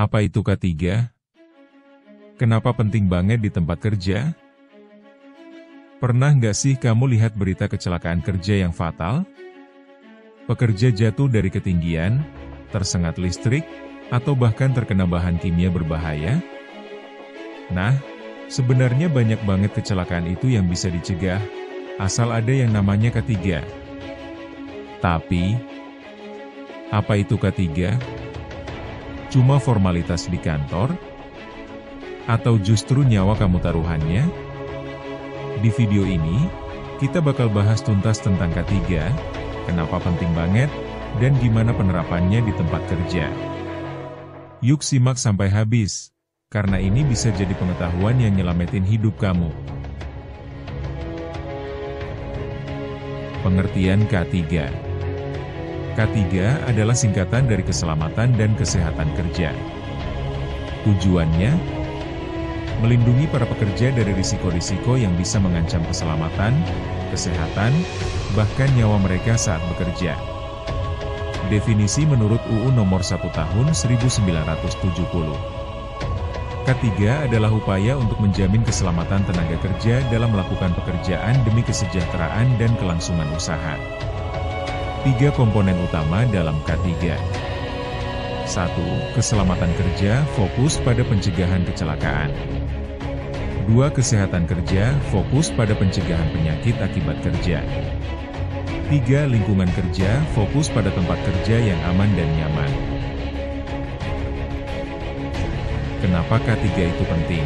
Apa itu K3? Kenapa penting banget di tempat kerja? Pernah nggak sih kamu lihat berita kecelakaan kerja yang fatal? Pekerja jatuh dari ketinggian, tersengat listrik, atau bahkan terkena bahan kimia berbahaya? Nah, sebenarnya banyak banget kecelakaan itu yang bisa dicegah, asal ada yang namanya K3. Tapi, apa itu K3? Cuma formalitas di kantor? Atau justru nyawa kamu taruhannya? Di video ini, kita bakal bahas tuntas tentang K3, kenapa penting banget, dan gimana penerapannya di tempat kerja. Yuk simak sampai habis, karena ini bisa jadi pengetahuan yang nyelamatin hidup kamu. Pengertian K3. K3 adalah singkatan dari keselamatan dan kesehatan kerja. Tujuannya, melindungi para pekerja dari risiko-risiko yang bisa mengancam keselamatan, kesehatan, bahkan nyawa mereka saat bekerja. Definisi menurut UU Nomor 1 Tahun 1970. K3 adalah upaya untuk menjamin keselamatan tenaga kerja dalam melakukan pekerjaan demi kesejahteraan dan kelangsungan usaha. 3 komponen utama dalam K3. 1. Keselamatan kerja fokus pada pencegahan kecelakaan. 2. Kesehatan kerja fokus pada pencegahan penyakit akibat kerja. 3. Lingkungan kerja fokus pada tempat kerja yang aman dan nyaman. Kenapa K3 itu penting?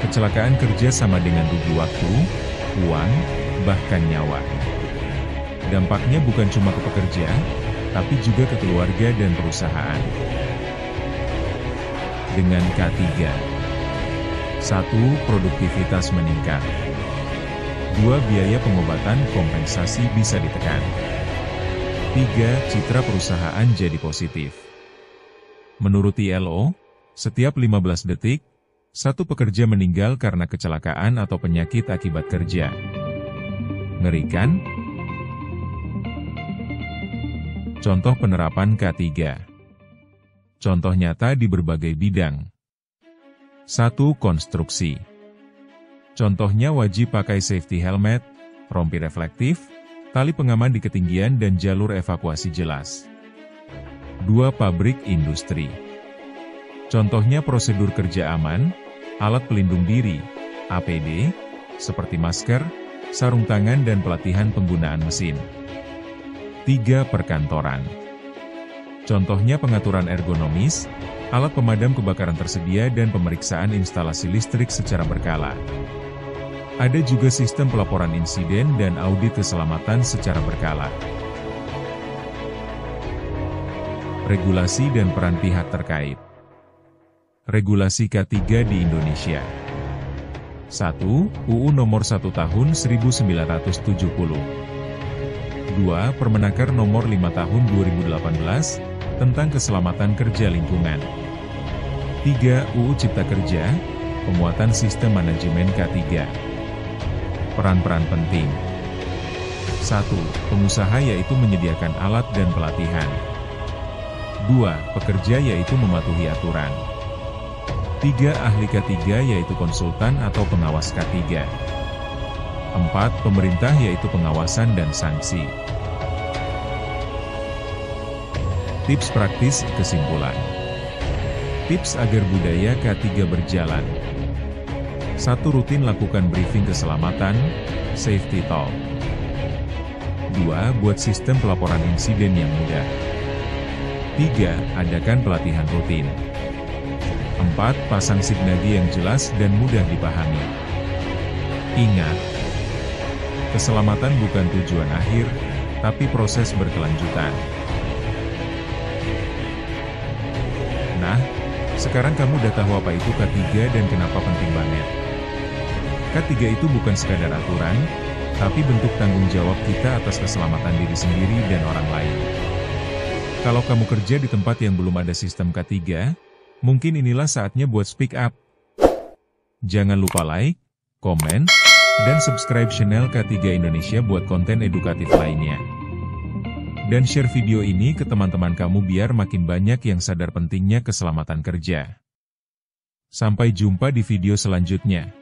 Kecelakaan kerja sama dengan rugi waktu, uang, bahkan nyawa. Dampaknya bukan cuma ke pekerja, tapi juga ke keluarga dan perusahaan. Dengan K3, 1. Produktivitas meningkat. 2. Biaya pengobatan kompensasi bisa ditekan. 3. Citra perusahaan jadi positif. Menurut ILO, setiap 15 detik, satu pekerja meninggal karena kecelakaan atau penyakit akibat kerja. Ngeri kan? Contoh penerapan K3. Contoh nyata di berbagai bidang. 1. Konstruksi. Contohnya wajib pakai safety helmet, rompi reflektif, tali pengaman di ketinggian dan jalur evakuasi jelas. 2. Pabrik industri. Contohnya prosedur kerja aman, alat pelindung diri, APD, seperti masker, sarung tangan dan pelatihan penggunaan mesin. 3. Perkantoran. Contohnya pengaturan ergonomis, alat pemadam kebakaran tersedia dan pemeriksaan instalasi listrik secara berkala. Ada juga sistem pelaporan insiden dan audit keselamatan secara berkala. Regulasi dan peran pihak terkait. Regulasi K3 di Indonesia. 1. UU Nomor 1 Tahun 1970. 2. Permenaker Nomor 5 Tahun 2018 tentang Keselamatan Kerja Lingkungan. 3. UU Cipta Kerja, penguatan sistem manajemen K3. Peran-peran penting. 1. Pengusaha yaitu menyediakan alat dan pelatihan. 2. Pekerja yaitu mematuhi aturan. 3. Ahli K3 yaitu konsultan atau pengawas K3. 4. Pemerintah yaitu pengawasan dan sanksi. Tips praktis kesimpulan. Tips agar budaya K3 berjalan. 1. Rutin lakukan briefing keselamatan, safety talk. 2. Buat sistem pelaporan insiden yang mudah. 3. Adakan pelatihan rutin. 4. Pasang signage yang jelas dan mudah dipahami. Ingat, keselamatan bukan tujuan akhir, tapi proses berkelanjutan. Nah, sekarang kamu udah tahu apa itu K3 dan kenapa penting banget. K3 itu bukan sekadar aturan, tapi bentuk tanggung jawab kita atas keselamatan diri sendiri dan orang lain. Kalau kamu kerja di tempat yang belum ada sistem K3, mungkin inilah saatnya buat speak up. Jangan lupa like, komen, dan subscribe channel K3 Indonesia buat konten edukatif lainnya. Dan share video ini ke teman-teman kamu biar makin banyak yang sadar pentingnya keselamatan kerja. Sampai jumpa di video selanjutnya.